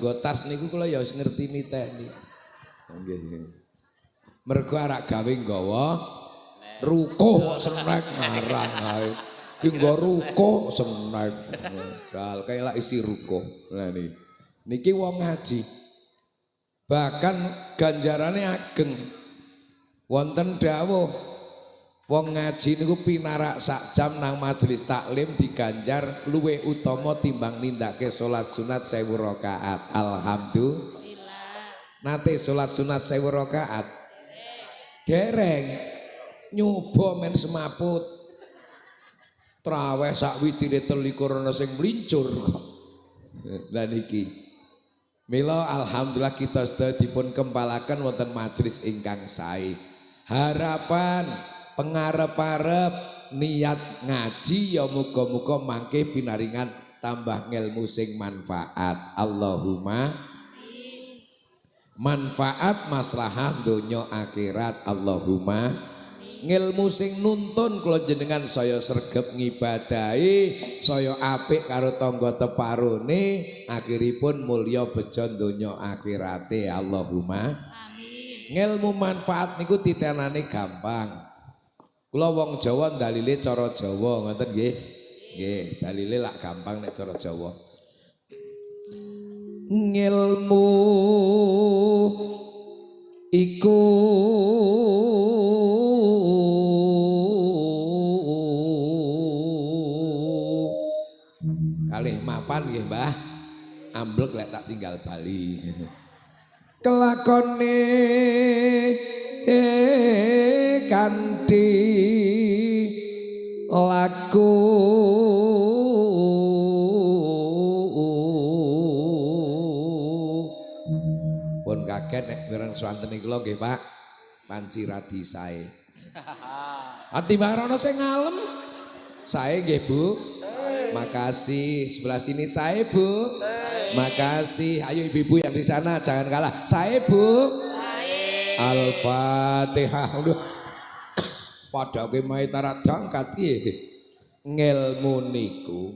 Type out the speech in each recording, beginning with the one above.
nggo tas niku kula ya wis ngerti niteni. Nggih. Mergo arak gawe nggawa rukuh senek ngarang ae. Ki nggo rukuh senek. Jal kaya lak isi rukuh. Lah niki wong ngaji. Bahkan ganjarane ageng. Wonten dawuh wong ngaji niku pinarak sak jam nang majelis taklim diganjar luwih utama timbang nindake salat sunat 1000 rakaat. Alhamdulillah. Nate salat sunat 1000 rakaat. Dereng nyoba men semaput. Traweh sak witire 23 ana sing mlincur kok. Lah niki. Mila alhamdulillah kita sedaya dipun kempalaken wonten majelis ingkang sae. Harapan pengarep-arep niat ngaji ya muga-muga mangke pinaringan tambah ngelmu sing manfaat. Allahumma manfaat maslahah donya akhirat. Allahumma ngilmu sing nuntun kula jenengan saya sregep ngibadahi saya apik karo tangga teparone akhiripun mulya bejo donya akhirate. Allahumma ngilmu manfaat niku titenane gampang. Kula wong Jawa dalile cara Jawa ngoten nggih. Nggih, dalile lak gampang nek cara Jawa. Ngilmu iku kalih mapan nggih Mbah. Amblek lek tak tinggal bali. Kelakone kanthi laku pun kaget nek mireng swantene kula nggih Pak panci radi sae. Ati barono sing ngalem sae nggih Bu. Makasih sebelah sini sae Bu. Makasih, ayo ibu-ibu yang di sana jangan kalah. Sae Bu. Sae. Al-Fatihah. Padake mae tarat jangkat piye. Ngilmu niku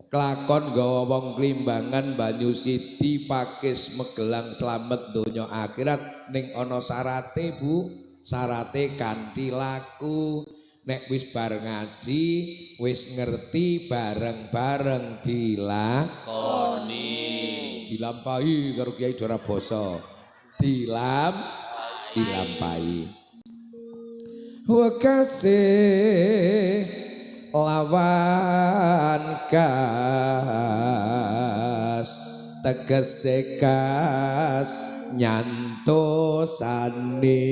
kelakon gawa wong Klimbangan Banyu Siti Pakis Megelang slamet donya akhirat ning ana syarate Bu. Syarate kanthi laku. Nek wis bar ngaji, wis ngerti bareng-bareng dilakoni. Dilampahi karo Kiai Dora Basa. Dilampahi. Wekase lawan kas tegese kas nyantosane.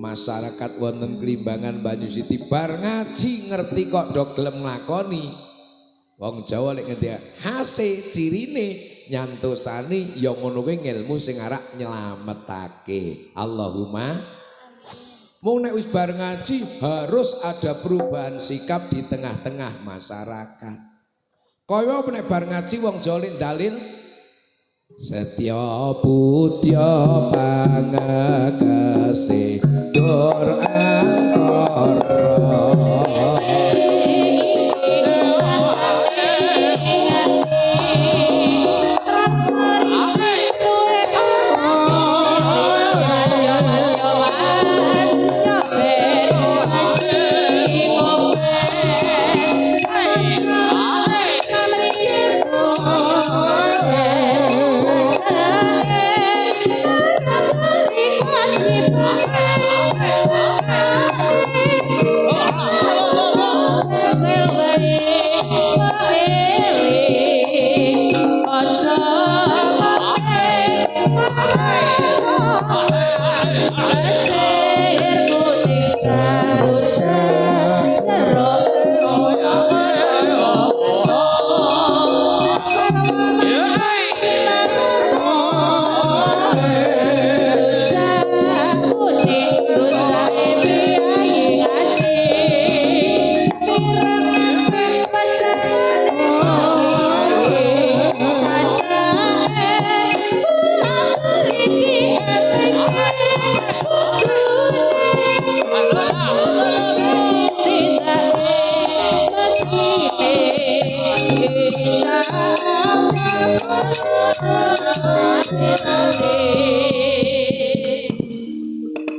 Masyarakat wonten Klimbangan Banyu Siti bar ngaji ngerti kok do gelem nglakoni. Wong Jawa lek ngendi hase cirine nyantosani ya ngono kuwi ngilmu sing arak nyelametake. Allahumma mung nek wis bar ngaji harus ada perubahan sikap di tengah-tengah masyarakat. Kaya nek bar ngaji wong Jawa lek dalil Setya putya pangakase dur antara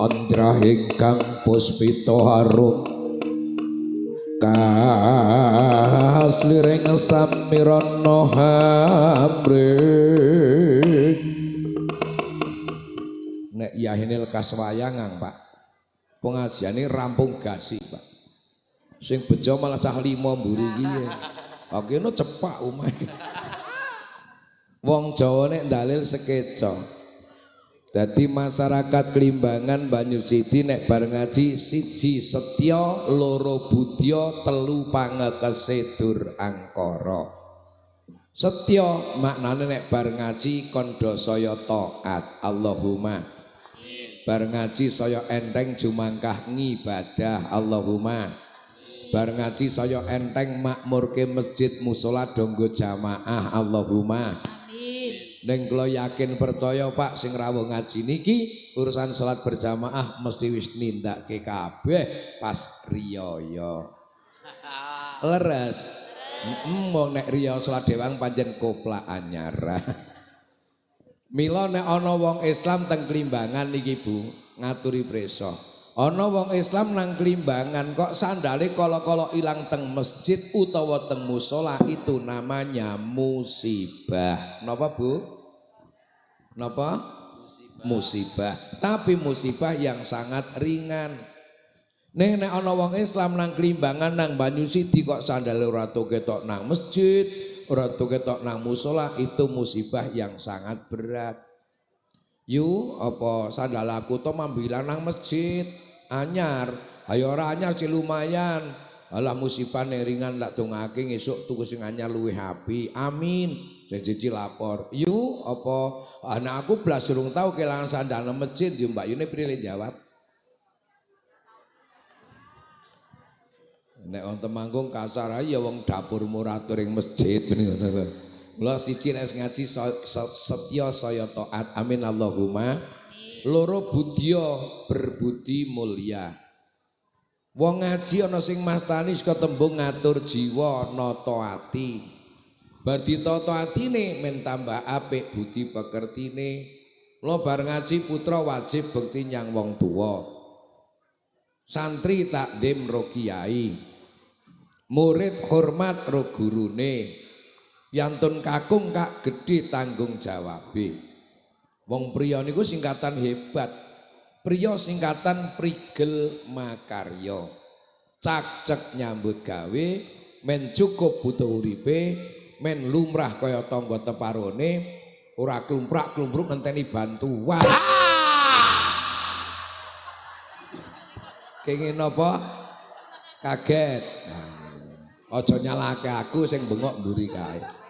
Andrahing kang puspita harum kasliring samirana hamring nek yahinil kaswayangan Pak pengajiane rampung gasi Pak sing bejo malah cah 5 mburi iki akene cepak omahe wong Jawa nek dalil sekeca dadi masyarakat Klimbangan Banyusidi nek bar ngaji siji setya loro budya telu pangekese dur angkara setya maknane nek bar ngaji kandha saya taat Allahumma bar ngaji saya enteng jumangkah ngibadah Allahumma bar ngaji saya enteng makmurke masjid musala donggo jamaah Allahumma Neng kula yakin percaya Pak sing rawuh ngaji niki urusan salat berjamaah mesti wis nindakke kabeh pas riyaya. Leres. Wong nek riya salat dewang pancen koplak anyar. Mila nek ana wong Islam teng Klimbangan niki Bu, ngaturi prisa. Ana wong Islam nang Klimbangan kok sandale kala-kala ilang teng masjid utawa teng musala itu namanya musibah. Napa Bu? Napa? Musibah. Tapi musibah yang sangat ringan. Nek ana wong Islam nang Klimbangan nang Banyusidi kok sandale ora ketok nang masjid, ora ketok nang musala itu musibah yang sangat berat. Yu apa sandal aku to mambilan nang masjid anyar ayo ora anyar sih lumayan alah musibah ringan tak dongake esuk tuku sing anyar luwih apik amin sing siji lapor yu apa anak aku blas durung tau kelangan sandal nang masjid yu Mbak Yune prilih jawab nek wong Temanggung kasar ae ya wong dapur muratur ing masjid ngono Mula siji nek ngaji setya saya taat amin Allahumma loro budya berbudi mulia wong ngaji ana sing mastani saka tembung ngatur jiwa nata ati bar ditata atine men tambah apik budi pekertine mula bar ngaji putra wajib bekti nyang wong tuwa santri takdim ro kiai murid hormat ro gurune Yantun kakung kak gede tanggung jawabe. Wong priya niku singkatan hebat. Priya singkatan prigel makarya. Cak-cek nyambut gawe, men cukup butuh uripe, men lumrah kaya tangga teparone, ora klumprak-klumpruk ngenteni bantuan. Kenging napa? Kaget. Aja nyalahke aku sing bengok mburi kae.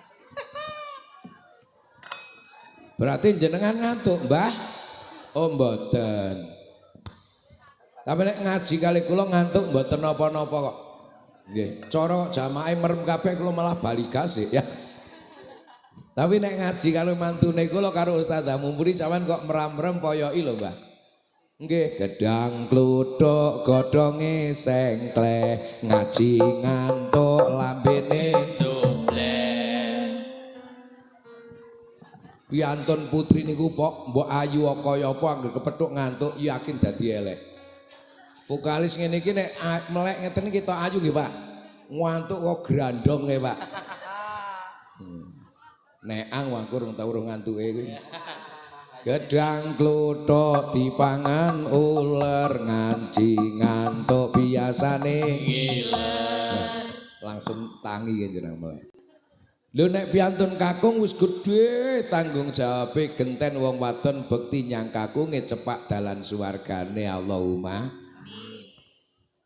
Berarti jenengan ngantuk, Mbah? Oh, mboten. Tapi nek ngaji kali kula ngantuk mboten napa-napa kok. Nggih, cara jamaah merem kabeh kula malah bali gasik ya. Tapi nek ngaji karo mantune kula karo Ustazah Mumpuni sampean kok meram-merem poyoki lho, Mbah. Nggih, gedang kluthuk godhonge sengkleh, ngaji ngantuk lambene Piantun putri niku mbok ayu kaya apa anggere kepethuk ngantuk yakin dadi elek. Vokalis ngene iki nek melek ngeten iki tok ayu nggih, Pak. Ngantuk kok grandong nggih, Pak. Neang wae kurang tau urung ngantuke kuwi. Gedang kluthuk dipangan uler ngaji ngantuk biasane ngiler. Langsung tangi jeneng melek. Lho nek piantun kakung wis gedhe tanggung jawabe genten wong wadon bekti nyang kakunge cepak dalan suwargane Allahumma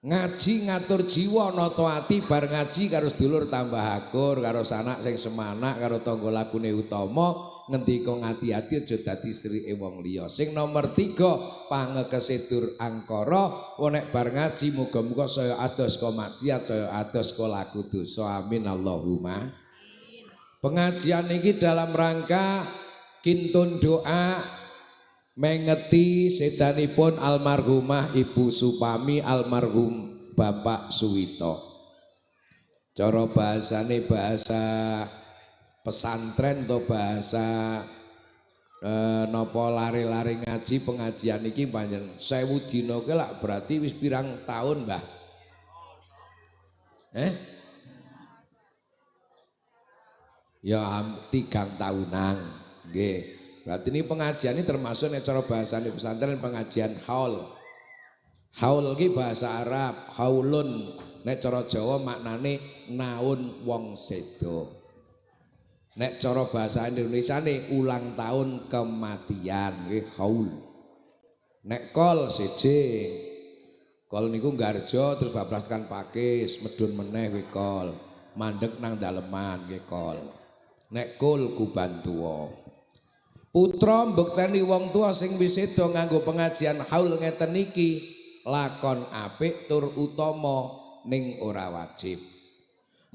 ngaji ngatur jiwa nata ati bar ngaji karo sedulur tambah akur karo sanak sing semanak karo tangga lakune utama ngendika ngati-ati aja dadi srike wong liya sing nomor 3 pangekese dur angkara nek bar ngaji muga-muga saya ados ka maksiat saya ados ka laku dosa amin Allahumma pengajian ini dalam rangka kintun doa mengeti sedanipun almarhumah Ibu Supami almarhum Bapak Suwito. Cara bahasane bahasa pesantren atau bahasa napa lari-lari ngaji pengajian iki panjen 1000 dina ke lak berarti wis pirang tahun, Mbah? Ya 3 tahunan. Nggih. Berarti ini pengajian ini termasuk nek cara bahasane pesantren pengajian haul. Haul iki bahasa Arab, haulun nek cara Jawa maknane naun wong sedo. Nek cara bahasa Indonesia nih ulang tahun kematian nggih haul. Nek kol siji. Kol niku nggarjo terus bablas tekan pakis, medun meneh kuwi kol. Mandeg nang daleman nggih kol. Nek kul kuban tuwa. Putra mbekteni wong tua sing wis sedo nganggo pengajian haul ngeten iki lakon apik tur utama ning ora wajib.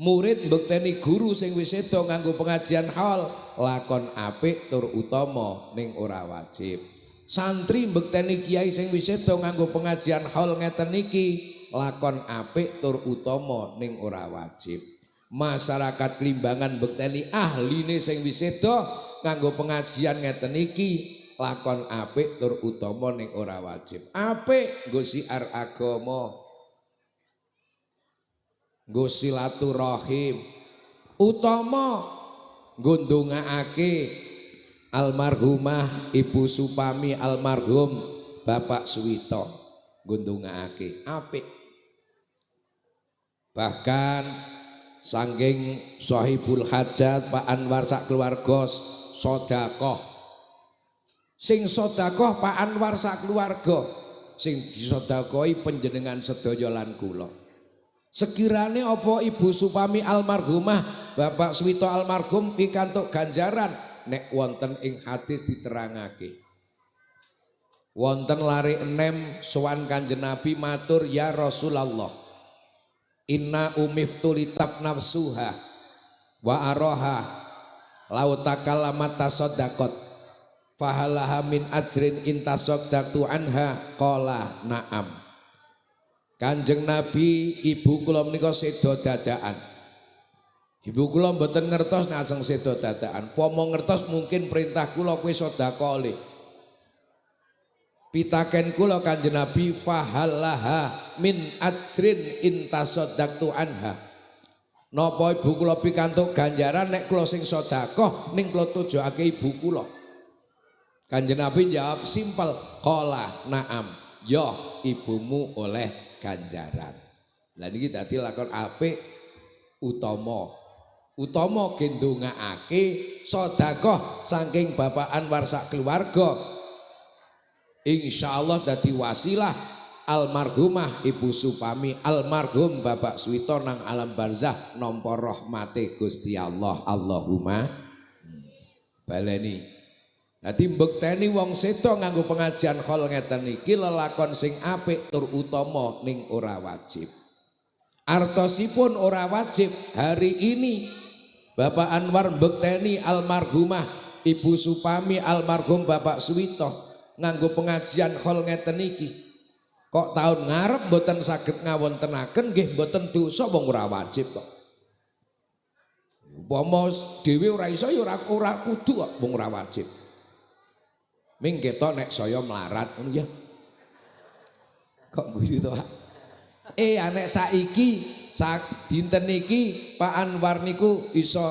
Murid mbekteni guru sing wis sedo nganggo pengajian haul lakon apik tur utama ning ora wajib. Santri mbekteni kiai sing wis sedo nganggo pengajian haul ngeten iki lakon apik tur utama ning ora wajib. Masyarakat Limbangan mbekteni ahline sing wis sedo nganggo pengajian ngeten iki lakon apik tur utama ning ora wajib. Apik nggo siar agama, nggo silaturahim, utama nggo ndongaake almarhumah Ibu Supami, almarhum Bapak Suwito, nggo ndongaake apik. Bahkan saking sahibul hajat Pak Anwar sak keluarga sedekah. Sing sedekah Pak Anwar sak keluarga, sing disedekahi panjenengan sedaya lan kula. Sekirane apa Ibu Supami almarhumah Bapak Suwito almarhum pikantuk ganjaran nek wonten ing hadis diterangake. Wonten lari 6 sowan Kanjeng Nabi matur ya Rasulullah. Inna umiftu litaf nafsuha wa aroha lau takalamat tasoddaqot fahalaha min ajrin intasoddaqtu anha qala na'am. Kanjeng Nabi ibu kula menika sedo dadaan. Ibu kula mboten ngertos nek ajeng sedo dadaan. Pomo ngertos mungkin perintah kula kuwi sedekah oleh. Pitaken kula Kanjeng Nabi fahalaha min ajrin intasoddaqtu anha. Napa ibu kula pikantuk ganjaran nek kula sing sedekah ning kula tujokake ibu kula. Kanjeng Nabi jawab simpel, qala na'am. Ya ibumu oleh ganjaran. Lah niki dadi lakon apik utama. Utama gendongaake sedekah saking Bapak Anwar sak keluarga. Insyaallah dadi wasilah almarhumah Ibu Supami, almarhum Bapak Suwito nang alam barzah nampa rahmate Gusti Allah. Allahumma baleni. Dadi mbekteni wong sedo nganggo pengajian khol ngeten iki lelakon sing apik tur utama ning ora wajib. Artosipun ora wajib hari ini Bapak Anwar mbekteni almarhumah Ibu Supami, almarhum Bapak Suwito nganggo pengajian khol ngeten iki. Kok tahun ngarep mboten saged ngawontenaken nggih mboten dosa wong ora wajib kok. Upama dhewe ora iso ya ora kudu kok wong ora wajib. Ming ketok nek saya melarat ngono ya. Kok guyu to, Pak? Nek saiki dinten iki Pak Anwar niku iso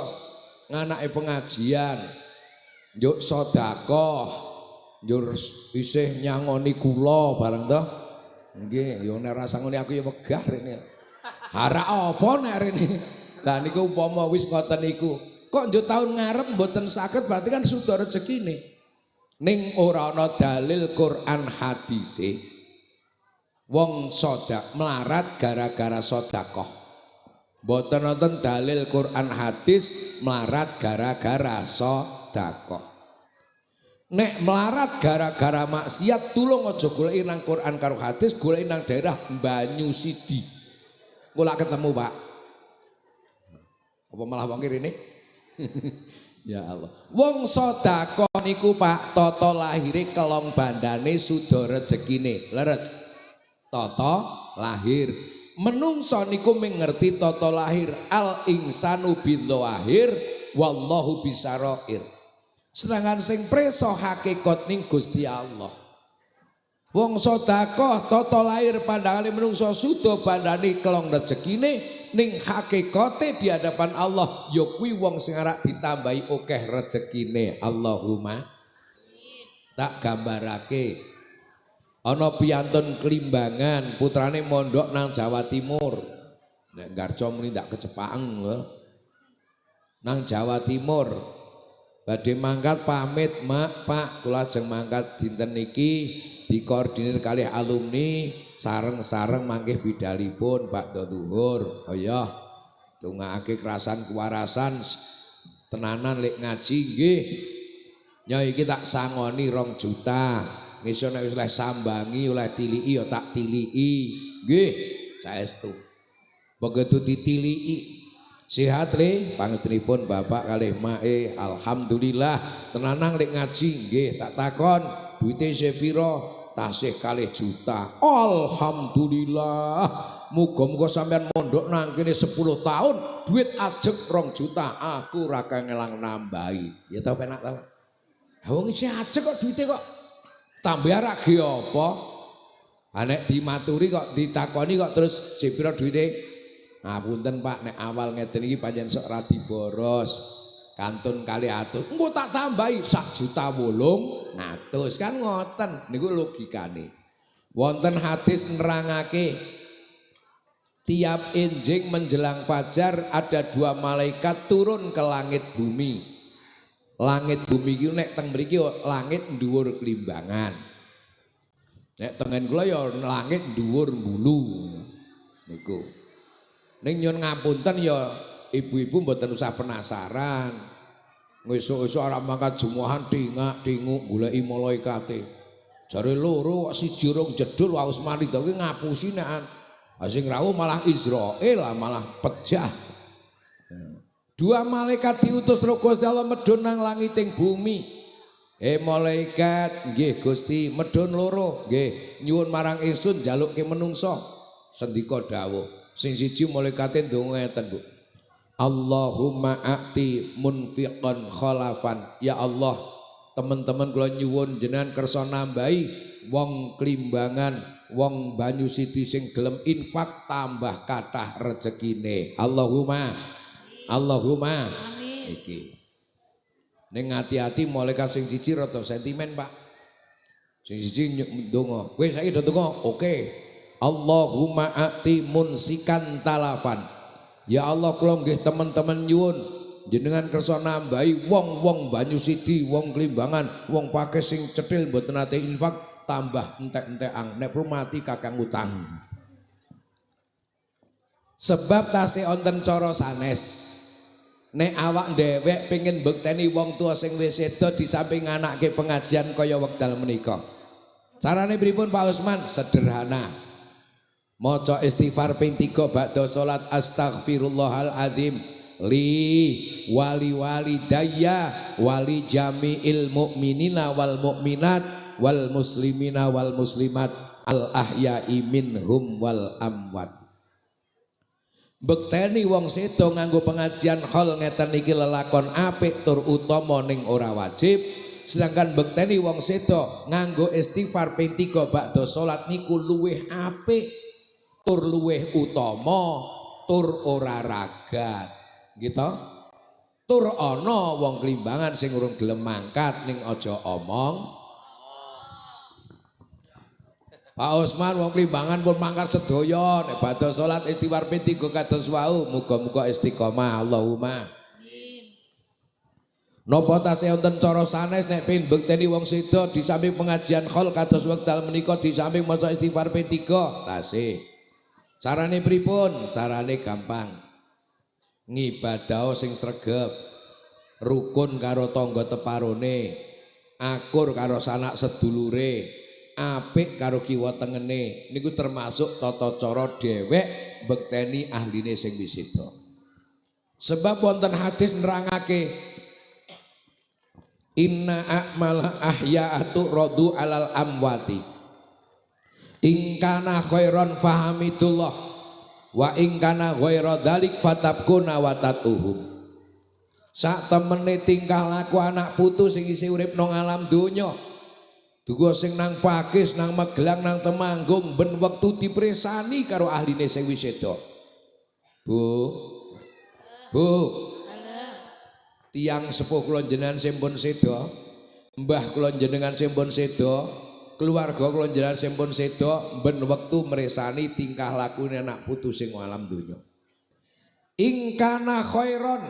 nganake pengajian. Njuk sedekah. Njur isih nyangoni kula bareng to. Nggih, ya nek rasa ngene aku ya wegah rene. Harak apa nek rene? Lah niku upama wis ngoten niku, kok njuk taun ngarep mboten saged berarti kan sudah rezekine. Ning ora ana dalil Quran hadise. Wong sedekah melarat gara-gara sedekah. Mboten wonten dalil Quran hadis melarat gara-gara sedekah. Nek melarat gara-gara maksiat tulung aja goleki nang Quran karo hadis, goleki nang daerah Banyu Sidi. Kula ketemu, Pak. Apa malah wong kene? Ya Allah. Wong sedekah niku Pak, tata lahire kelong bandane suda rezekine. Leres. Tata lahir. menungso niku mengerti tata lahir, al insanu bidzahir wallahu bisarair. Sedangkan sing preso hakikat ning Gusti Allah. Wong sedekah tata lahir pandangane menungso suda bandane kelong rezekine, ning hakikate di hadapan Allah ya kuwi wong sing arek ditambahi akeh rezekine. Allahumma tak gambarake ana piyantun Klimbangan, putrane mondok nang Jawa Timur. Nek Garca muni ndak kecepaan lho. Nang Jawa Timur. Badhe mangkat pamit, Mak, Pak, kula ajeng mangkat dinten niki dikoordinir kalih alumni sareng-sareng mangke bidalipun bakda zuhur. Oh ya, tungakake kerasan kewarasan tenanan lek ngaji nggih. Ya iki tak sangoni 2 juta. Ngisor nek wis oleh sambangi, oleh tiliki ya tak tiliki. Nggih, saestu. Begitu ditiliki sehat le pangestunipun Bapak kalih Mae, alhamdulillah tenanang lek ngaji nggih. Tak takon duite sepira, tasih 2 juta. Alhamdulillah. Muga-muga sampean mondok nang kene 10 tahun duit ajeg 2 juta. Aku ora kangelang nambahi. Ya tau penak ta. Wong isih ajeg kok duite kok tambah arak ge apa? Nek dimaturi kok ditakoni kok terus sepira duite? Ngapunten Pak, nek awal ngeten iki panjenengan sok ra diboros. Kantun 200. Engko tak tambahi 1.800.000 kan ngoten. Niku logikane. Wonten hadis nerangake tiap enjing menjelang fajar ada 2 malaikat turun ke langit bumi. Langit bumi iki nek teng mriki langit dhuwur Klimbangan. Nek tengen kula ya langit dhuwur Bulu. Niku. Ning nyun ngapunten ya ibu-ibu mboten usah penasaran. Ngesuk-esuk arep mangkat Jumuahan tingak-tinguk goleki malaikate. Jare loro kok siji rong jedul wae mari to kuwi ngapusi nek sing rawuh malah Israil malah pejah. 2 malaikat diutus karo Gusti Allah medhun nang langiting bumi. Malaikat, nggih Gusti, medhun loro, nggih nyuwun marang ingsun njalukke menungso. Sendika dawuh. Sing siji malaikate ndonga ngeten, Bu. Allahumma a'ti munfiqan khalafan. Ya Allah, teman-teman kula nyuwun jenengan kersa nambahi wong Klimbangan, wong Banyusiti sing gelem infak tambah kathah rezekine. Allahumma amin. Iki. Ning hati-hati malaikat sing siji rada sentimen, Pak. Sing siji ndonga. Kowe saiki do ndonga. Oke. Allahumma ati munsikan talafan. Ya Allah kula nggih teman-teman nyuwun jenengan kersa nambahi wong-wong Banyusiti, wong Klimbangan, wong Pakis sing cetil mboten nate infak tambah entek-entekan. Nek perlu mati kakang utang. Sebab tasih wonten cara sanes. Nek awak dhewek pengen mbekteni wong tua sing wis sedo di samping anake pengajian kaya wekdal menika. Carane pripun Pak Usman? Sederhana. Maca istighfar ping 3 ba'da salat astaghfirullahaladzim li wali walidayya wali jami'il mu'minina wal mu'minat wal muslimina wal muslimat al ahya'i minhum wal amwat. Bekteni wong sedo nganggo pengajian hol ngeten iki lelakon apik tur utama ning ora wajib. Sedangkan bekteni wong sedo nganggo istighfar ping 3 ba'da salat niku luwih apik, tur luwih utama, tur ora ragat. Gitu. Tur ana wong Klimbangan sing urung gelem mangkat ning aja omong. Pak Usman wong Klimbangan pun mangkat sedaya nek badhe salat istighfar ping 3 kados wau muga-muga istiqomah Allahumma amin. Napa tasih wonten cara sanes nek pengin mbekteni wong sedo di samping pengajian khol kados wekdal menika di samping maca istighfar ping 3 tasih. Carane pripun? Carane gampang. Ngibadah sing sregep, rukun karo tangga teparone, akur karo sanak sedulure, apik karo kiwa tengene. Niku termasuk tata cara dhewek mbekteni ahline sing wis sedo. Sebab wonten hadis nerangake inna a'mala ahya'atu radu alal amwati. Ingkana khairan fahamidullah Wa ing kana ghaira dzalik fatabkuna wa tatuhum. Sak temene tingkah laku anak putu sing isih urip nang alam donya. Duga sing nang Pakis, nang Magelang, nang Temanggung ben wektu dipresani karo ahline sing wis seda. Bu. Tiang sepuh kula jenengan sampun seda, mbah kula jenengan sampun seda, keluarga kula jenengan sampun seda, ben wektu mresani tingkah lakune anak putu sing alam donya. Ing kana khairon,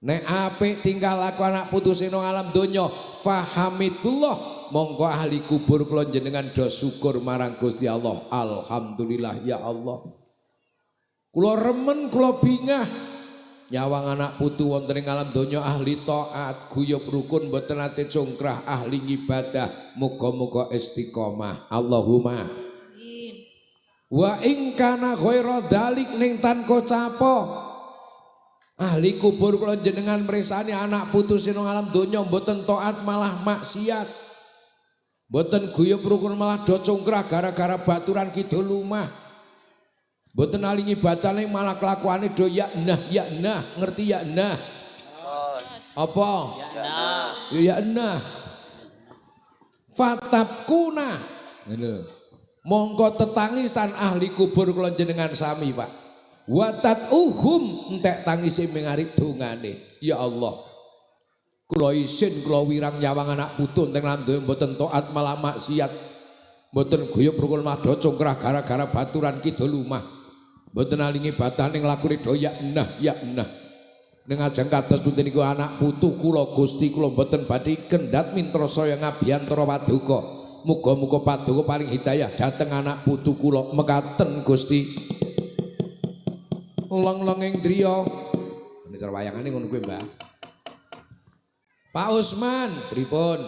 nek apik tingkah laku anak putu sing alam donya, fahamidullah, monggo ahli kubur kula jenengan do syukur marang Gusti Allah. Alhamdulillah ya Allah. Kula remen, kula bingah nyawang anak putu wonten ing alam donya ahli taat, guyub rukun, mboten nate congkrah, ahli ibadah, muga-muga istiqomah. Allahumma amin. Wa ing kana ghaira dzalik ning tanko capo, ahli kubur kula jenengan mresani anak putu sing alam donya mboten taat malah maksiat, mboten guyub rukun malah do congkrah gara-gara baturan kidul lumah. Mboten aling ibadahane malah kelakuane do ya nah, ngerti ya nah? Apa? Ya nah. Fatabkuna. Ngono. Monggo tetangisan ahli kubur kula jenengan sami, Pak. Watat entek tangise mengarip dongane. Ya Allah. Kula isin kula wirang nyawang anak putu teng landonya mboten taat malah maksiat. Mboten guyub rukun malah do congkrah gara-gara baturan kidul lumah. Mboten alingi ibadah ning lakune do ya nah. Ning ajeng kados pundi niku anak putu kula Gusti kula mboten badhe kendhat mintra saya ngabiyantara paduka. Muga-muga paduka paring hidayah dhateng anak putu kula mekaten Gusti. Leng-lenging driya. Menika wayangane ngono kuwi, Mbah. Pak Usman, pripun?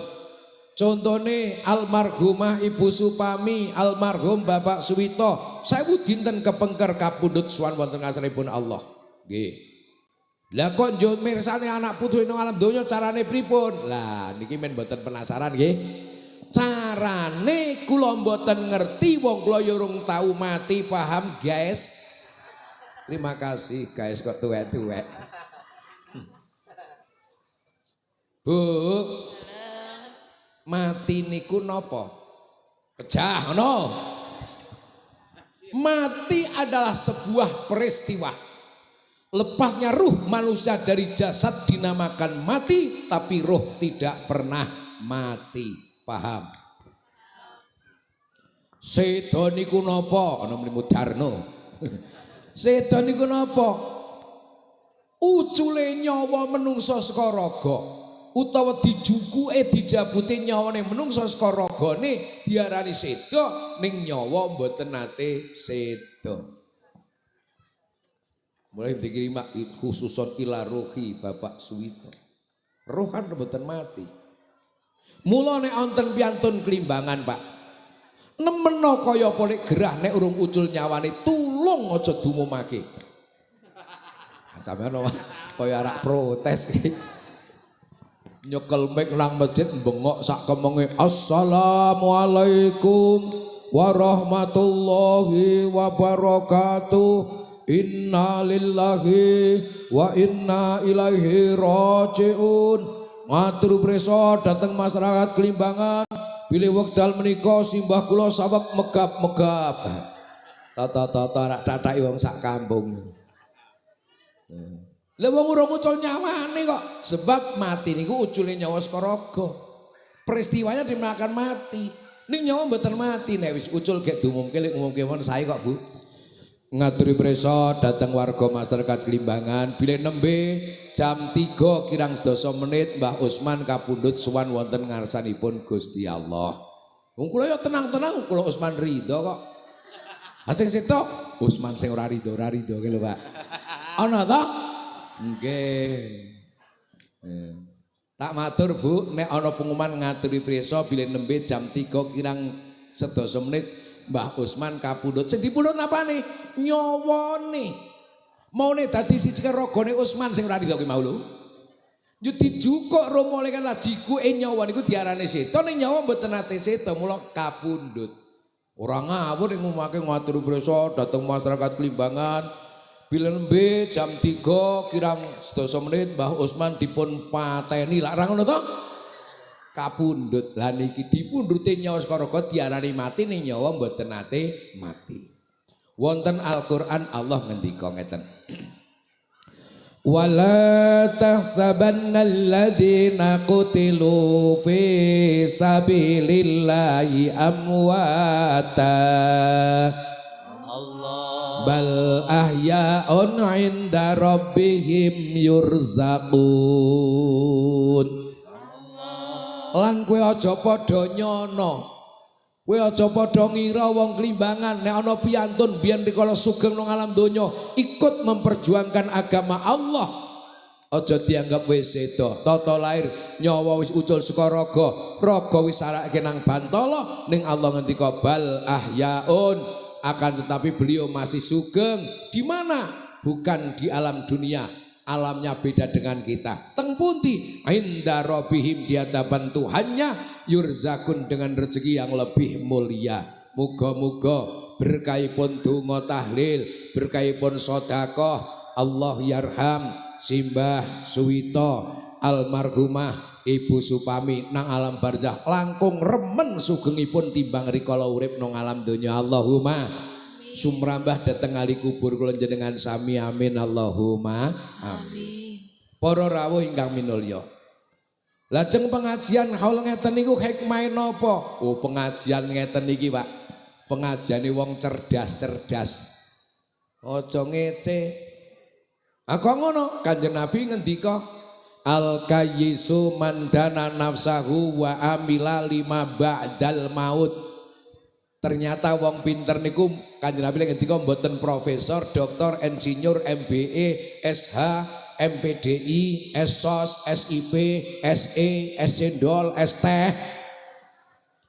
Contone almarhumah Ibu Supami, almarhum Bapak Suwito, 1000 dinten kepengker kapundhut suwan wonten ngasrenipun Allah. Nggih. Lah kok njo mirsane anak putu ing alam donya carane pripun? Lah niki men mboten penasaran nggih. Carane kula mboten ngerti, wong kula yo urung tau mati, paham guys? Terima kasih guys, kok tuwek-tuwek. Bu, mati niku napa? Pecah ngono. Mati adalah sebuah peristiwa. Lepasnya ruh manusia dari jasad dinamakan mati, tapi ruh tidak pernah mati. Paham? Sedo niku napa? Ana muni Mudarno. Sedo niku napa? Ucule nyawa menungso saka raga. Utawa dijukuke dijabuti nyawane menungso saka ragane diarani seda, ning nyawa mboten nate seda. Mulai dikirim khususon ila ruhi Bapak Suwito. Roh kan mboten mati. Mula nek wonten piantun klimbangan, Pak. Nemeno kaya apa nek gerah nek urung ucul nyawane tulung aja dumumake. Sampeyan kaya arak protes iki. Nyekel mik nang masjid bengok sak kemenge assalamualaikum warahmatullahi wabarakatuh, inna lillahi wa inna ilaihi rajiun. Matur prisa dhateng masyarakat Klimbangan, bilih wekdal menika simbah kula saweg megap-megap. Tata-tata rak dathaki wong sak kampung. Lah wong urung ucul nyawane kok. Sebab mati niku ucule nyawa saka raga. Peristiwanya dimanakan mati. Ning nyawa mboten mati, nek wis ucul gek dumumke lek ngumumke mon sae kok, Bu. Ngaturi prisa dhateng warga masyarakat Klimbangan, bilih nembe jam 3 kirang 10 menit Mbah Usman kapundhut sowan wonten ngarsanipun Gusti Allah. Wong kula ya tenang-tenang, kula Usman ridho kok. Asing sitok Usman sing ora ridho ki lho, Pak. Ana ta? Nggih. Tak matur Bu, nek ana pengumuman ngaturi prisa bilih nembe jam 3 kirang 10 menit Mbah Usman kapundhut. Sing dipundhut napane? Nyawane. Maune dadi siji karo ragane Usman sing ora ridho ki mau lho. Yo dijukuk romole kan lajikuke nyawa niku diarani seta, ning nyawa mboten nate seta, mula kapundhut. Orang ngawur yang ngomake ngaturi preso datang masyarakat Klimbangan. Bila lembe jam 3 kirang 12 menit Mbah Usman dipun pateni lak ra ngono to? Kapundhut. Lah niki dipundhute nyawa Skorogo diarani mati ning nyawa mboten nate mati. Wonten Al-Qur'an Allah ngendika ngeten. Wala tahsabannal ladzina qutilu fi sabilillahi amwata bal ahya'un 'inda rabbihim yurzaqun. Lan kowe aja padha nyono. Kowe aja padha ngira wong Klimbangan nek ana piantun biyen rikala sugeng nang alam donya ikut memperjuangkan agama Allah. Aja dianggap wis sedo. Tata lair nyawa wis ucul saka raga wis sarake nang Bantala ning Allah ngendika bal ahyaun, akan tetapi beliau masih sugeng. Di mana? Bukan di alam dunia. Alamnya beda dengan kita. Teng pundi? Inda rabbihim, di hadapan Tuhannya, yurzakun, dengan rezeki yang lebih mulia. Muga-muga berkahipun donga tahlil, berkahipun sedekah, Allah yarham Simbah Suwito almarhumah Ibu Supami nang alam barzah langkung remen sugengipun timbang rikala urip nang alam donya. Allahumma sumrambah dateng ali kubur kula jenengan sami amin Allahumma amin. Para rawuh ingkang minulya, lajeng pengajian haul ngeten niku hikmahe napa? Oh, pengajian ngeten iki Pak, pengajiane wong cerdas-cerdas, aja ngece. Aku ngono, Kanjeng Nabi ngendika al kayyisu mandana nafsahu wa amila lima ba'dal maut. Ternyata wong pinter niku Kanjeng Nabi ngendika mboten profesor, doktor, insinyur, MBE, SH, MPDI, SOS, SIP, SE, SCendol, ST.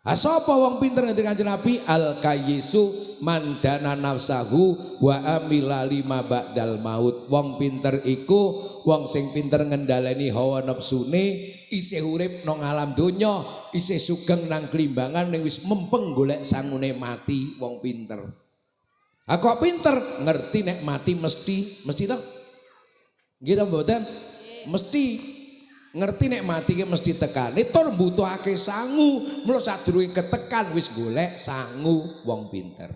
Sapa wong pinter ngendika Kanjeng Nabi al kayyisu mandana nafsahu wa amila lima ba'dal maut. Wong pinter iku wong sing pinter ngendhaleni hawa nafsune, isih urip nang alam donya, isih sugeng nang Klimbangan ning wis mempeng golek sangune mati. Wong pinter. Kok pinter? Ngerti nek mati mesti to? Nggih to mboten? Mesti. Ngerti nek mati ki mesti tekane tur mbutuhake sangu. Mula sadurunge ketekan wis golek sangu. Wong pinter.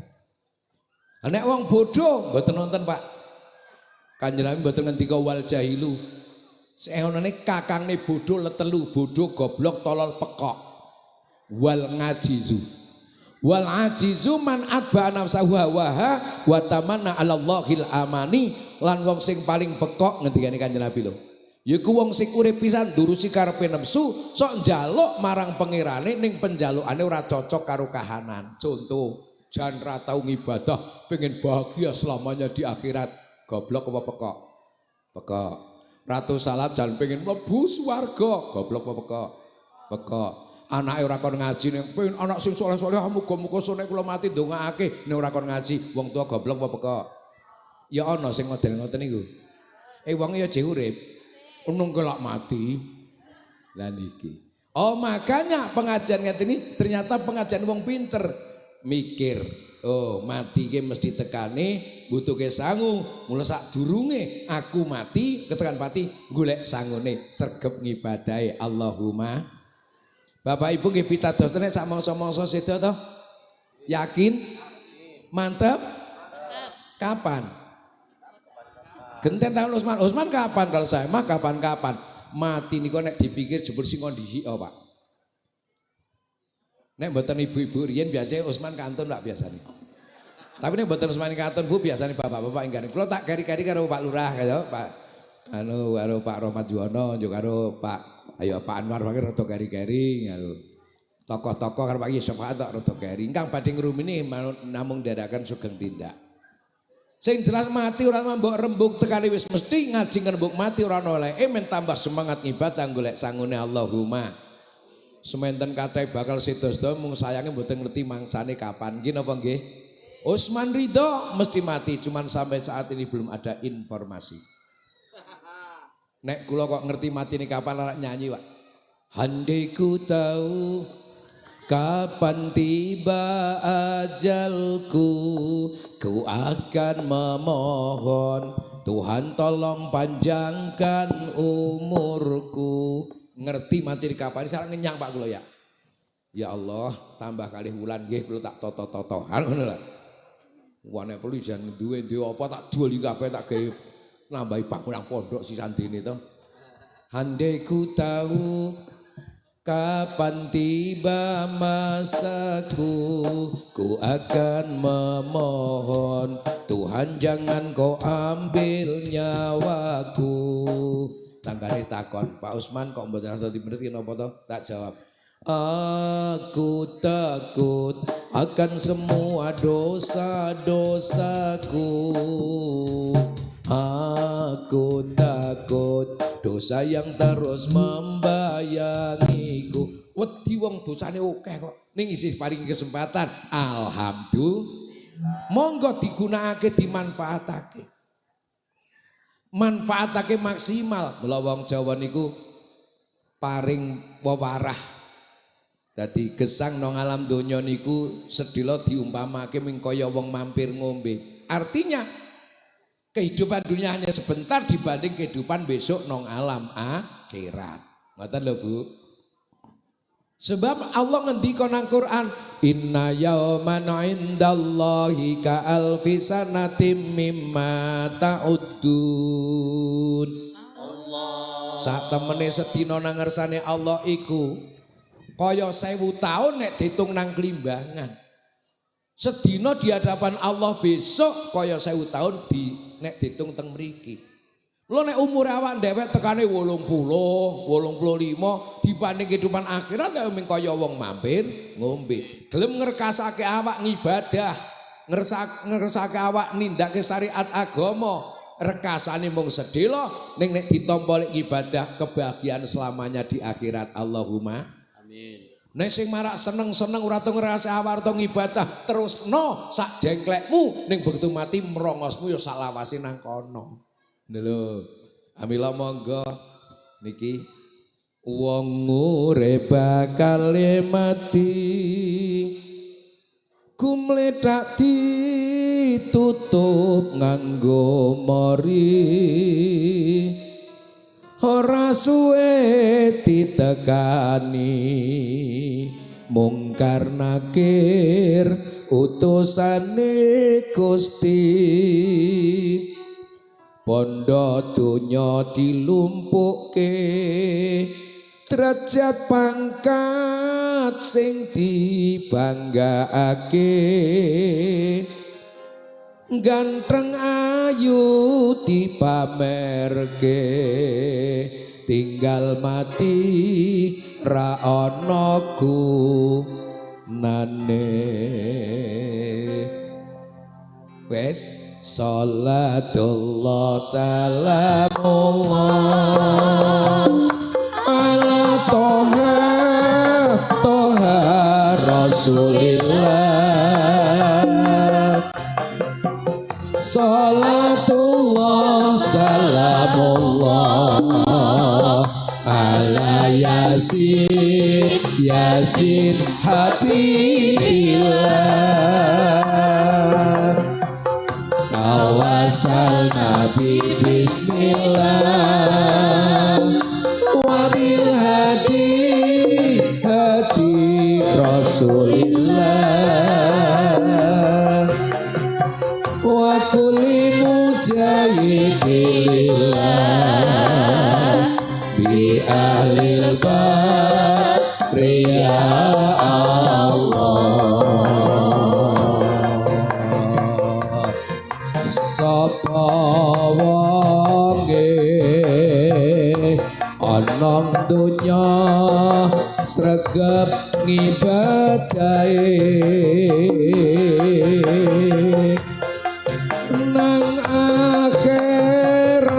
Nek wong bodoh mboten nonton Pak. Kanjeng Nabi mboten ngendika wal jahilu. Seonone kakangne bodoh letelu, bodoh, goblok, tolol, pekok. Wal ngajizu. Wal ajizu man atba nafsahu hawaha wa tamanna 'ala Allahil amani. Lan wong sing paling pekok ngendikane Kanjeng Nabi lho. Yaiku wong sing urip pisan durusi karepe nafsu, sok njaluk marang pangerane ning penjalukane ora cocok karo kahanan. Contoh, jan ra tau ngibadah, pengen bahagia selamanya di akhirat. Goblok apa pekok? Pekok. Ratu salat jan pengen mlebu swarga. Goblok apa pekok? Pekok. Anake ora kon ngaji ning pengen anak sing saleh-saleh muga-muga sone kula mati ndongaake ning ora kon ngaji. Wong tua goblok apa pekok? Ya ana sing model ngoten niku. Wong ya jek urip. Unung kelak mati. Lah niki. Oh, makanya pengajian ngeten ini ternyata pengajian wong pinter. Mikir, oh mati ki mesti tekane butuhke sangu. Mula sak durunge aku mati ketekan pati golek sangune sregep ngibadahi. Allahumma. Bapak Ibu nggih pitados nek sak mangsa-mangsa seda to? Yakin? Mantep? Kapan? Genten tahun Usman kapan? Kalau saya mah kapan-kapan. Mati niku nek dipikir jebul sing kondisi Pak. Nek mboten ibu-ibu riyen biasanya Usman kantun Pak biasanya. Tapi nek mboten Usman kantun Bu biasanya bapak-bapak enggak. Kula tak kari-kari karo Pak Lurah kaya Pak karo Pak Rohmat Juwono njuk karo Pak Anwar wae rada kari-kari karo tokoh-tokoh karo Pak Yusuf tok rada kari. Ingkang badhe ngrumini namung ndadakan sugeng tindak. Sing jelas mati ora mbok rembug tekane wis mesti ngaji ngrembug mati ora ono oleh men tambah semangat ngibadah golek sangune. Allahumma. Sementen kathah bakal sedo-sedo mung sayange mboten ngerti mangsane kapan. Nggih napa nggih? Usman ridho mesti mati, cuman sampai saat ini belum ada informasi. Nek kula kok ngerti mati ini kapan ora nyanyi Pak. Handai ku tahu Kapan tiba ajalku, ku akan memohon Tuhan tolong panjangkan umurku. Ngerti mati di kapan salah ngenyang Pak kula ya. Ya Allah, tambah kali wulan nggih kula tak toto-totohan ngono lho. Wane polisian duwe apa tak jual kabeh tak gawe nambahi bangunan pondok sisandene to. Andai ku tahu kapan tiba masaku, ku akan memohon Tuhan jangan kau ambil nyawaku. Tanggane takon, Pak Usman kok mboten asal dimengerti napa to? Tak jawab. Aku takut akan semua dosa-dosaku. Aku takut dosa yang terus membayangiku. Wedi wong dosane akeh kok. Ning isih paring kesempatan. Alhamdulillah. Monggo digunakake dimanfaatake. Manfaatake maksimal. Mula wong Jawa niku paring wewarah. Dadi gesang nang alam donya niku sedhela diumpamake ming kaya wong mampir ngombe. Artinya kehidupan dunia hanya sebentar dibanding kehidupan besok nang alam akhirat. Ngoten lho Bu. Sebab Allah ngendika nang Quran, inna yauman indallahi ka alfi sanatim mimma ta'uddun. Allah. Sak temene sedina nang ngersane Allah iku kaya 1000 tahun nek diitung nang klimbangan. Sedina di hadapan Allah besok kaya 1000 tahun nek diitung teng mriki. Lo nek umur awak dhewek tekane 80, 85 dibanding kehidupan akhirat ya mung kaya wong mampir ngombe. Gelem ngrekasake awak ngibadah, ngersake awak nindake syariat agama, rekasane mung sedhela ning nek ditampa ibadah kebahagiaan selamanya di akhirat. Allahumma amin. Nek sing marak seneng-seneng ora tau ngrasake awak ora ngibadah terusno sak jengklekmu ning begitu mati merongosmu ya sak lawase nang kono. Lho, amila monggo niki wong urip bakal mati kumledak ditutup nganggo mori ora suwe ditekani mungkar nakir utusane Gusti. Pondo donya dilumpukke derajat pangkat sing dibanggaake ganteng ayu dipamerke tinggal mati ra ana gunane. Wes Salatullah salamullah ala toha toha Rasulillah. Salatullah salamullah ala yasin yasin habibillah. Awasal Nabi Bismillah wabil hadi hasi Rasulillah wa kulli mujahidillah bi ahlil bari ya Allah. Sapa wonge ana donya sregep ngibadahe nang akhirat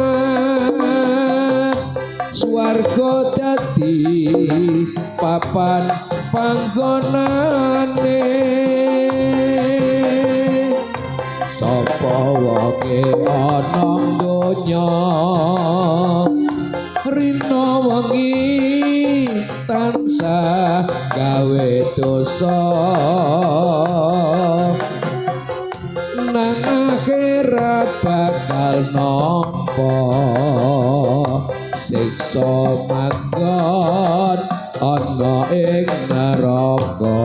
swarga dadi papan panggonane. Sapa wae ana donya rina wengi tansah gawe dosa nang akhirat bakal nampa siksa manggon ana ing neraka.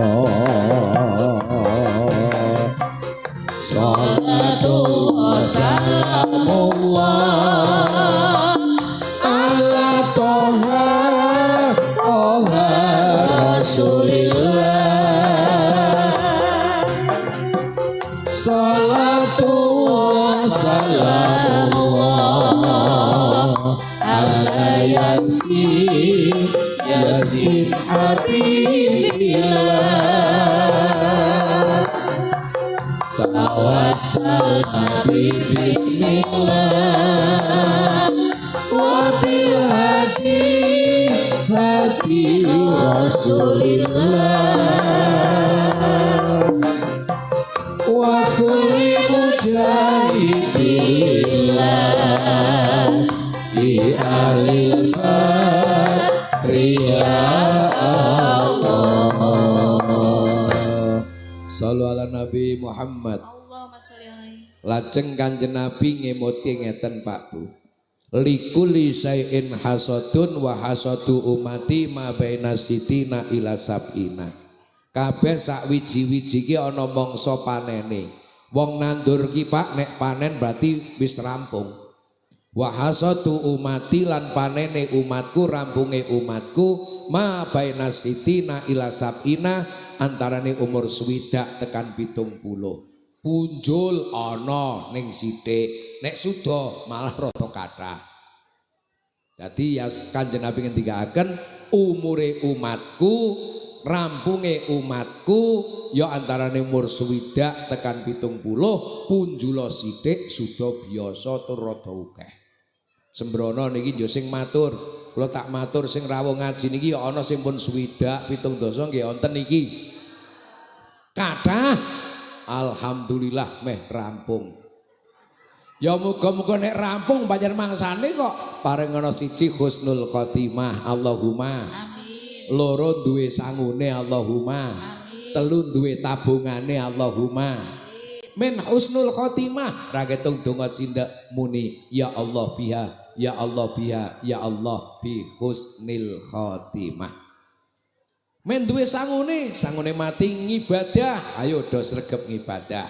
Salatullah salamullah ala toha toha rasulillah. Salatullah salamullah ala yasin yasin habibillah. Tawassalna bi bismillah wa bil hadi hadi rasulillah wa kulli mujahidillah bi alil ya Allah. Sallu ala Nabi Muhammad. Allahumma sholli alaihi. Lajeng Kanjeng Nabi ngemuti ngeten Pak Bu. Likuli syai'in hasadun wa hasadu umati ma baina sitina ila sab'ina. Kabeh sak wiji-wiji ki ana mangsa panene. Wong nandur ki Pak nek panen berarti wis rampung. Wa hasadu umati lan panene umatku rampunge umatku ma baina sitina ila sab'ina antarane umur swidak tekan 70. Punjul ana ning sithik, nek suda malah rada kathah. Dadi ya Kanjeng Nabi ngendikaken umure umatku, rampunge umatku ya antarane umur swidak tekan 70, punjula sithik suda biasa tur rada akeh. Sembrono niki yo sing matur, kula tak matur sing rawuh ngaji niki ya ana sing pun swidak 7 dosa nggih wonten niki. Kathah alhamdulillah meh rampung. Ya muga-muga nek rampung pancen mangsane kok pareng ana siji husnul khotimah Allahumma. Amin. Loro duwe sangune Allahumma. Amin. Telu duwe tabungane Allahumma. Men husnul khotimah ra ketung donga cindak muni ya Allah biha ya Allah biha ya Allah bi husnil khotimah. Men duwe sangune mati ngibadah, ayo do sregep ngibadah.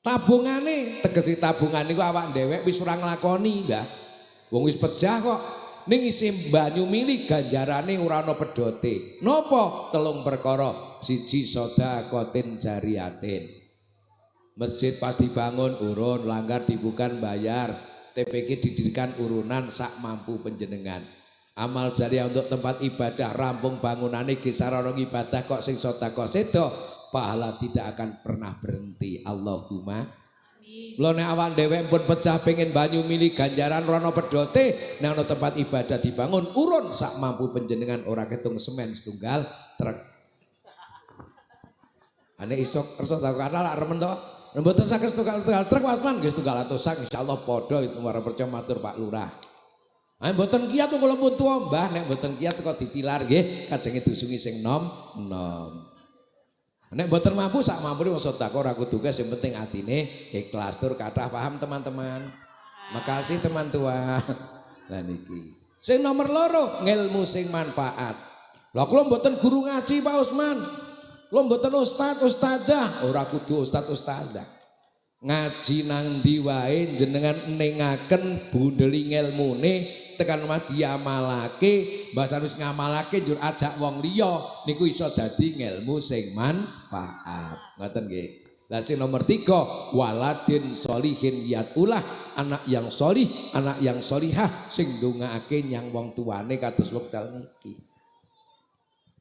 Tabungane, tegesi tabungan niku awak dhewek wis ora nglakoni, Mbah. Wong wis pejah kok. Ning isih banyu mili ganjarane ora ana pedote. Napa? 3 perkara. Siji sedekatin jariyatin. Masjid pas dibangun urun, langgar dibukan bayar. TPK didirikan urunan sak mampu panjenengan. Amal jariah untuk tempat ibadah rampung bangunane gisarana ibadah kok sing sedekah sedo pahala tidak akan pernah berhenti. Allahumma amin. Lho nek awak dhewe pun pecah pengen banyu mili ganjaran rono pedote nek ana tempat ibadah dibangun urun sak mampu panjenengan ora ketung semen setunggal truk. Ane iso kersa tak kata lak remen to. Mboten saged setunggal truk Mas Man nggih setunggal atusan insyaallah padha itu marang percaya matur Pak Lurah. Mboten kiat kok kula pun tuwa Mbah, nek mboten kiat kok ditilar nggih kajenge dusungi sing nom-nom. Nek mboten mampu sak mampune wong sedekah ora kudu sing penting atine ikhlas tur kathah paham teman-teman. Makasih teman tua. Lah niki. Sing nomor 2 ngilmu sing manfaat. Lah kula mboten guru ngaji Pak Usman. Kula mboten ustaz ustadzah, ora kudu ustaz ustadzah. Ngaji nang ndi wae jenengan ningaken bundeli ngilmune tekan omah diamalake, mbasa wis ngamalake njur ajak wong liya niku iso dadi ngilmu sing manfaat. Ngoten nggih. Lah sing nomor 3 waladin sholihin yatulah, anak yang sholih, anak yang sholihah sing ndongaake nyang wong tuane kados wekdal niki.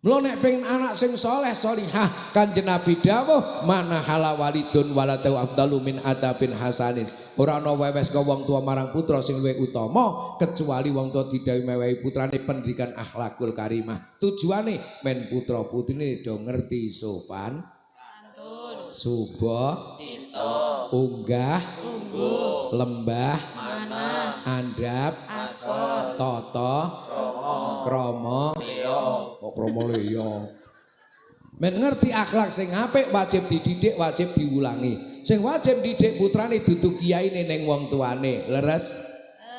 Mula nek pengen anak sing soleh solihah Kanjeng Nabi dawuh mana hala walidun waladau afdalu min adabin hasanin. Ora ana wewes ka wong tua marang putra sing luwih utama kecuali wong tua didhawuhi mewehi putrane pendidikan akhlakul karimah. Tujuane men putra putrine do ngerti sopan santun, suba, sito, unggah, ungguh, lembah, manah, andap, asor, tata, krama, promole ya. Men ngerti akhlak sing apik wajib dididik, wajib diulangi. Sing wajib didik putrane dudu kiyaine ning wong tuane. Leres?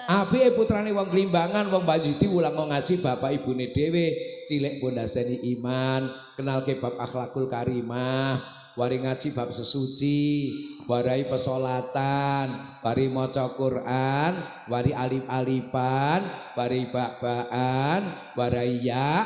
Apike putrane wong Klimbangan, wong Banyuwangi ulang ngaji bapak ibune dhewe, cilik pondaseni iman, kenalke bab akhlakul karimah, wari ngaji bab sesuci, warai pesolatan, wari maca Quran, wari alif-alifan, wari bak-bakan, warai ya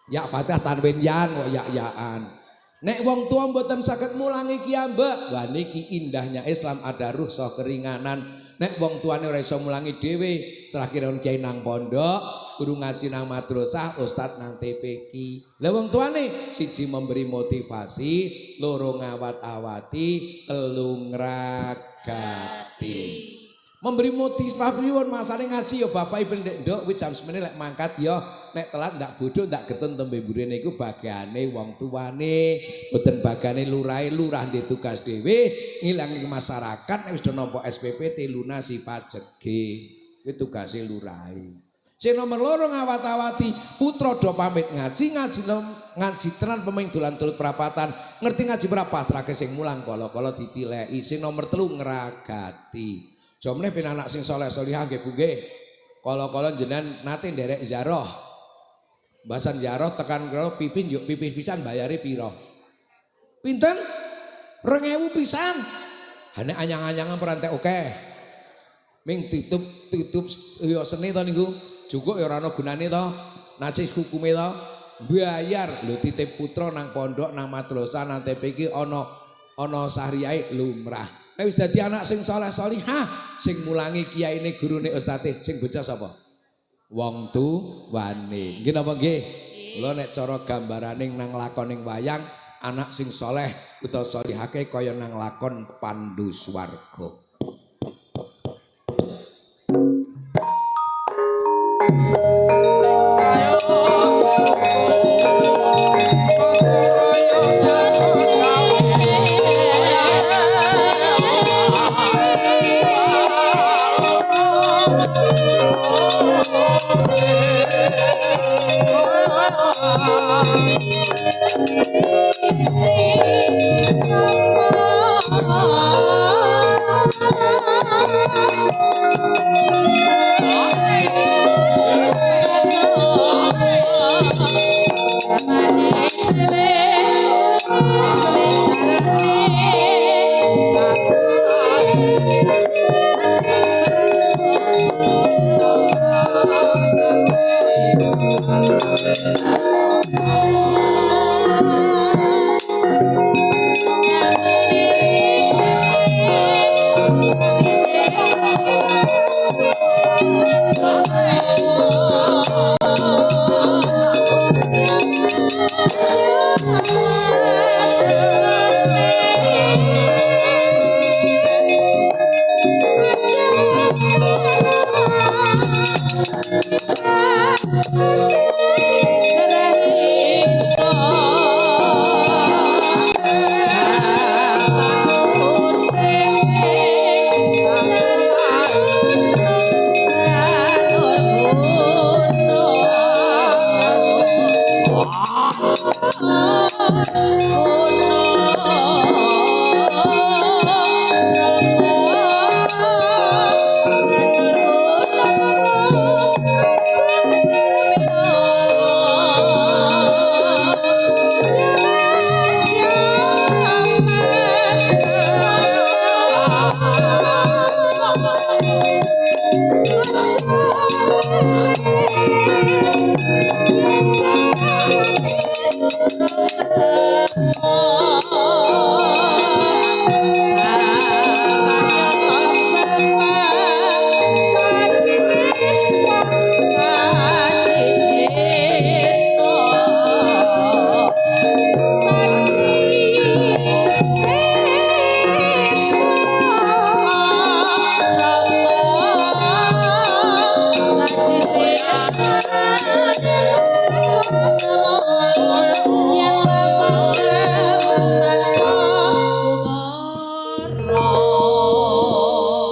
Fatihah tanwin yan kok ya-yaan. Nek wong tua mboten saged mulangi kiambak, wah niki indahnya Islam, ada rukhsah keringanan. Nek wong tuane ora iso mulangi dhewe, serah kiraun kiai nang pondok, guru ngaji nang madrasah, ustad nang TPQ. Lah wong tuane siji memberi motivasi, loro ngawat-awati, telu ngragati. Memberi motivasi won masane ngaji ya bapak ibu ndek wis jam semene lek mangkat ya nek telat ndak bodho ndak getun tembe mburine iku bagane wong tuane mboten bagane lurahe lurah ndek tugas dhewe ngilangi masyarakat nek wis do nampa SPP lunasi pajege kuwi tugase lurahe. Sing nomor loro ngawat-awati putra do pamit ngaji tenan pemain dolan turut perapatan ngerti ngaji berapa strake sing mulang kala-kala ditileki. Sing nomor 3 ngragati. Jomne pin anak sing soleh solihah nggih Bu nggih. Kala-kala jenengan nate nderek ziarah. Mbasan ziarah tekan karo pipis yo pipis pisan bayare pira? Pinten? 2000 pisan. Hane anyang-anyangan perantek oke. Ming tutup yo seni to niku. Jukuk ya ora ana gunane to. Nasis hukume to. Bayar lho titip putra nang pondok nang madrasah nang TPQ ana sahriyae lumrah. Nek wis dadi anak sing saleh salihah, sing mulangi kiyaine gurune ustate, sing bocah sapa? Wong tuwane. Nggih napa nggih? Kula nek cara gambarane nang lakoning wayang, anak sing saleh utawa salihake kaya nang lakon Pandu Swarga.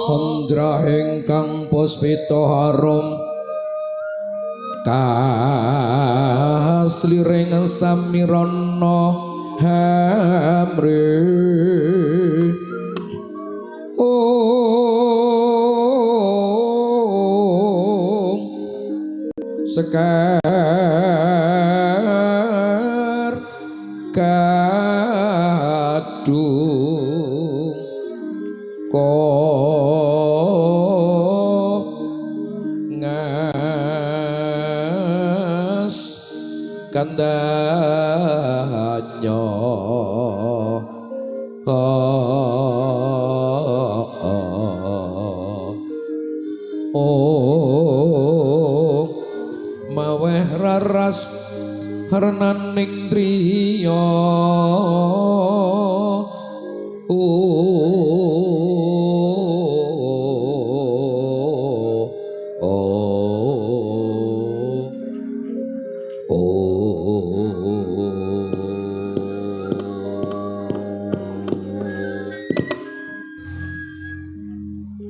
Handra ingkang puspita harum kasliring samirana hamre sekar kadung ngas kandanya maweh raras harnaning driya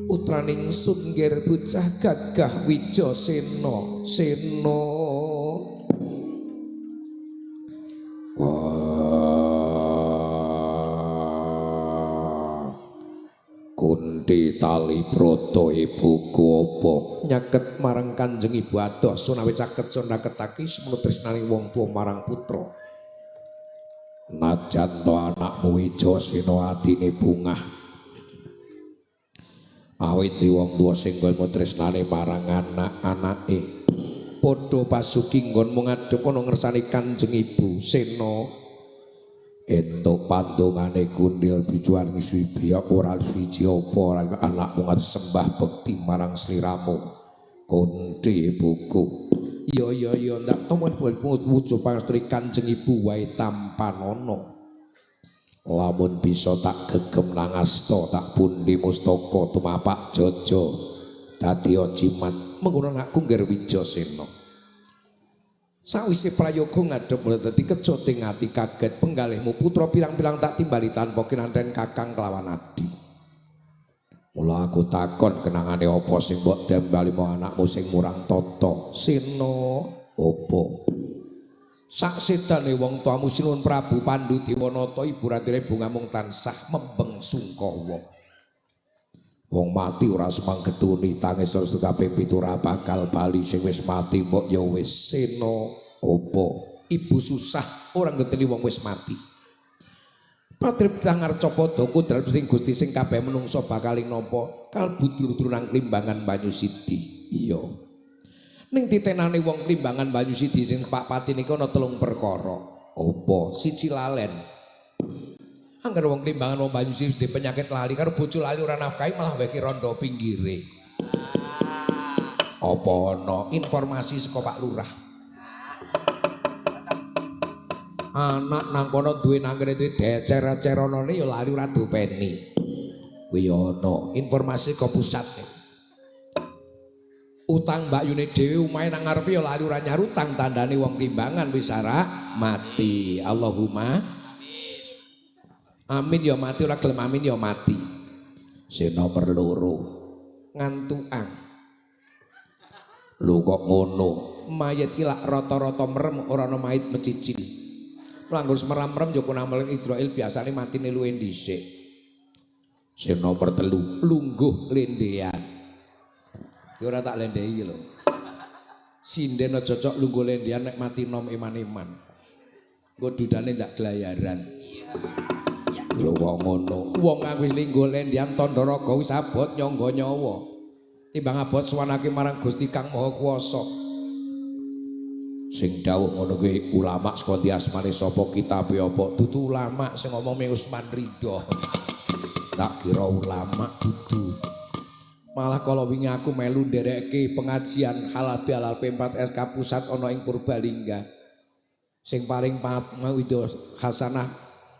utraning sungger bocah gagah Wijasena sena Kunti tali broto ibuku apa nyaket marang Kanjeng Ibu adoh sunawi caket sunaketake semana tresnane wong tuwa marang putra najan to anakmu Wijasena adine bungah awit di wong tuwa sing kowe tresnane marang anak-anake padha pasuki nggonmu ngadhep ana ngersane Kanjeng Ibu Sena entuk pandongane Gundil bijuan Wiswibya ora suci apa anakmu ngarep sembah bekti marang sliramu Kunti ibuku iya ndak temen wuju pangestri Kanjeng Ibu wae tampanana lamun bisa tak gegem nang asta tak pundi mustaka tumapak jaja dadi jimat mengkono anakku ngger Wijasena sawise prayoga ngadhep dadi kejoting ati kaget penggalihmu putra pirang-pirang tak timbali tanpa kinanten kakang kelawan adi mula aku takon kenangane apa sing mbok timbali mau anakmu sing murang tata Sena apa sak sedane wong tuamu Sinuwun Prabu Pandhu Dewanata ibu ratine bunga mung tansah membeng sungkawa wong mati ora semang getuni tangis terus kabeh pitura bakal bali sing wis mati mbok ya wis Sena apa ibu susah ora ngeteni wong wis mati Patrip tangar copodo kudrat sing Gusti sing kabeh menungso bakal nampa kalbu dulur-dulur nang Klimbangan Banyusidi iya ning titenane wong Klimbangan Banyusidi sing Pak Pati niku ana 3 perkara apa siji lalen angger wong Klimbangan wong Banyusi di penyakit lali karo bojo lali ora nafkahi malah weki rondo pinggire. Apa ana informasi saka Pak Lurah? Anak nang kono duwe nanggere duwe decer-ceronane ya lali ora dopeni. Kuwi ana informasi ke pusat. Utang Mbak Yune dhewe umahe nang ngarepe ya lali ora nyarutang tandane wong Klimbangan wis ora mati. Allahumma amin ya mati ora gelem amin ya mati. Sing nomor 2 ngantukan. Lho kok ngono? Mayit ki lak rata-rata merem ora ana mayit mecicil. Langgur semeram-merem ya kunameleng Israil biasane matine luwih dhisik. Sing nomor 3 lungguh lendean. Ya ora tak lendehi lho. Sinden aja cocok lungguh lendean nek mati nom eman-eman. Engko dudane ndak gelayaran. Lho kok ngono. Wong kang wis linggo lendian tandha raga wis abot nyangga nyawa. Timbang abot suwanake marang Gusti Kang Maha Kuwasa. Sing dawuh ngono kuwi ulama saka ndi asmane sapa kitabe apa? Dudu ulama sing ngomong Usman Ridho. Tak kira ulama dudu. Malah kalau wingi aku melu nderekke pengajian halal bihalal P4 SK Pusat ana ing Purbalingga. Sing paling Wido Hasanah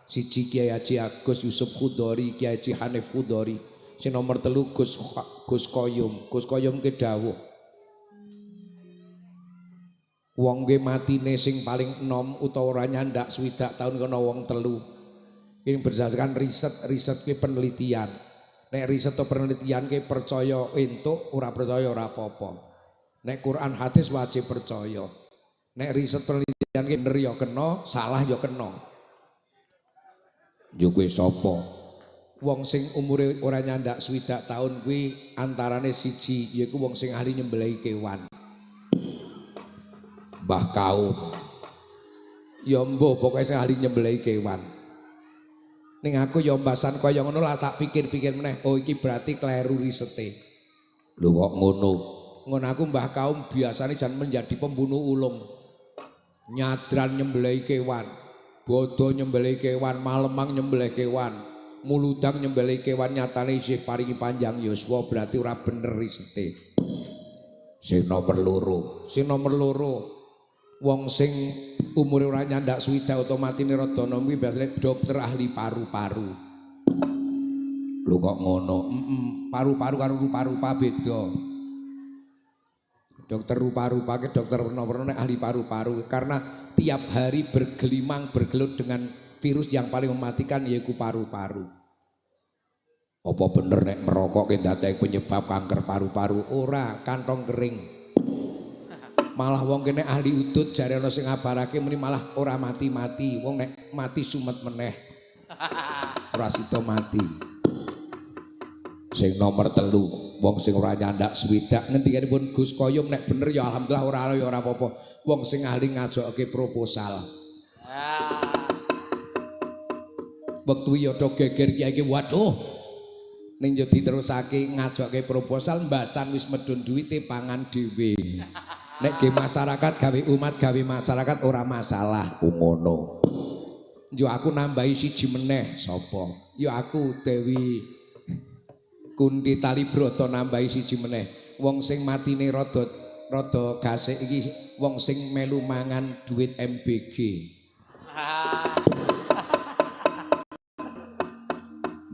siji Kiai Haji Agus Yusuf Khudori, Kiai Haji Hanif Khudori. Sing nomor 3 Gus Koyum. Gus Koyum ke dawuh. Wong ge matine sing paling enom utawa ora nyandak 60 tahun kena wong 3. Ini berdasarkan riset ke penelitian. Nek riset atau penelitian ke percaya entuk, ora percaya ora apa-apa. Nek Quran hadis wajib percaya. Nek riset penelitian ki bener ya kena, salah ya kena. Yo kuwi sapa? Wong sing umure ora nyandak 60 tahun kuwi antarane siji yaiku wong sing ahli nyembelih kewan. Mbah Kaum. Ya mbah pokoke sing ahli nyembelih kewan. Ning aku ya mbasan kaya ngono lah tak pikir-pikir meneh. Oh iki berarti kleru risete. Lho kok ngono? Ngono aku Mbah Kaum biasanya jan menjadi pembunuh ulung. Nyadran nyembelih kewan, bodo nyembelih kewan, malemang nyembelih kewan, muludang nyembelih kewan nyatane isih paringi panjang yuswa berarti ora bener risete. Sing nomor loro, wong sing umure ora nyandak swidak otomatine rada nom kuwi biasane dokter ahli paru-paru. Lho kok ngono? Paru-paru karo rupa-rupa beda. Dokter rupa-rupa ke dokter warna-warna ahli paru-paru karena tiap hari bergelimang bergelut dengan virus yang paling mematikan yaitu paru-paru. Apa bener nek merokok ndadekake penyebab kanker paru-paru? Ora, kantong kering. Malah wong kene ahli udut jare ana sing ngabarake muni malah ora mati-mati, wong nek mati sumet meneh. Ora sida mati. Sing nomor 3, wong sing ora nyandak swidak ngendikanipun Gus Koyum nek bener ya alhamdulillah ora ya ora apa-apa. Wong sing ahli ngajokke proposal. Wektu ya do geger kiai iki waduh. Ning yo diterusake ngajokke proposal mbacan wis medun duwite pangan dhewe. Nek ge masyarakat gawe umat gawe masyarakat ora masalah. Ngono. Yo aku nambahi siji meneh sapa? Yo aku Dewi Kunti Talibroto nambahi siji meneh. Wong sing matine rada gasik iki wong sing melu mangan duit MBG.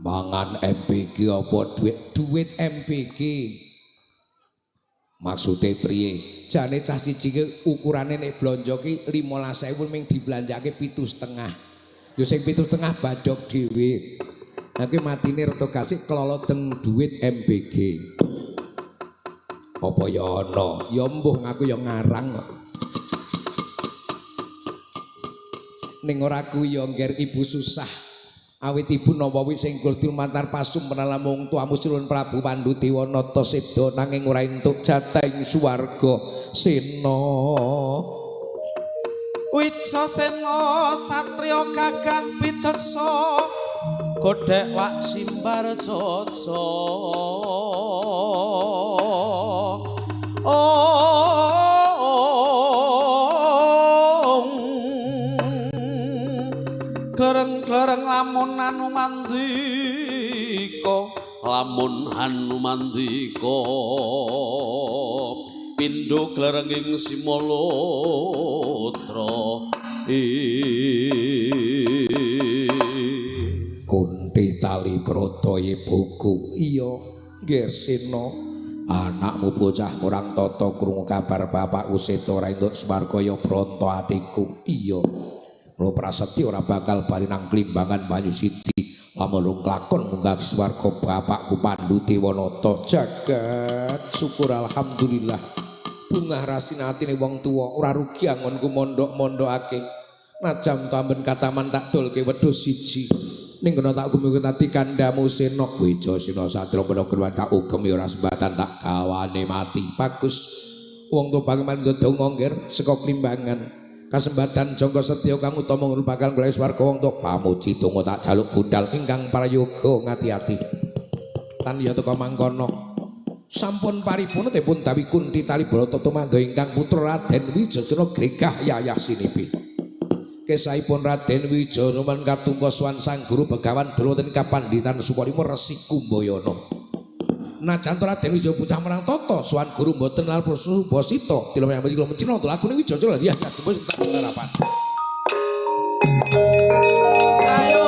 Mangan MBG apa duit MBG? Maksude priye? Jane cah siji ki ukurane nek blonjo ki 15.000 ming diblanjake 7,5. Yo sing 7,5 badhok dhewe. Aku matine rada gasik kelolo teng duit MBG. Apa ya ana? Ya mbuh aku ya ngarang kok. Ning ora kuwi ya ngger ibu susah. Awit ibu Nawawi sing Gultil Matar pasum menalamung tuamu Sulun Prabu Panduti Wanata Seda nanging ora entuk jatah ing swarga sena. Wicasena satriya gagah pidaksa godhek wak simbar caca. Klereng-klereng lamun anu mandika pindho klerenging Simalotra. Kunti Talibroto ibuku. Iya, nggih Sena. Anakmu bocah kurang tata krungu kabar bapak Useta ora entuk swarga ya bronto atiku. Iya. Lo prasetyo ora bakal bali nang Klimbangan Banyu Siti. Lamun klakon munggah swarga bapakku Panduti Wanata. Jagat syukur alhamdulillah. Bungah rasine atine wong tuwa ora rugi angonku mondok-mondokake. Najam tamben kataman tak dolke wedhus siji. Ning kena tak gumih tati kandamu Sena Wijasena Satra Bana Gerwan tak ugem ya ora sembatan tak kawane mati. Bagus. Wong tuwa pangeman ndodong ngger saka Klimbangan. Kasembatan jangka setya kang utama bakal golek swarga wong tuwa pamuji donga tak jaluk gundal ingkang prayoga ngati-ati. Tan ya teka mangkono. Sampun paripurna dipun dawi Kunti Talibroto tumandha ingkang putra Raden Wijasena gregah yayah sinipi. Kesahipun Raden Wijasena men katungga swan sang guru Begawan Durwatan kapanditan Sukalima Resi Kumbayana. Najan Raden Wijasena bocah marang tata swan guru mboten lal Subasita tila yang mriki mencina lakune Wijasena ya dadi tak harapan. Sayo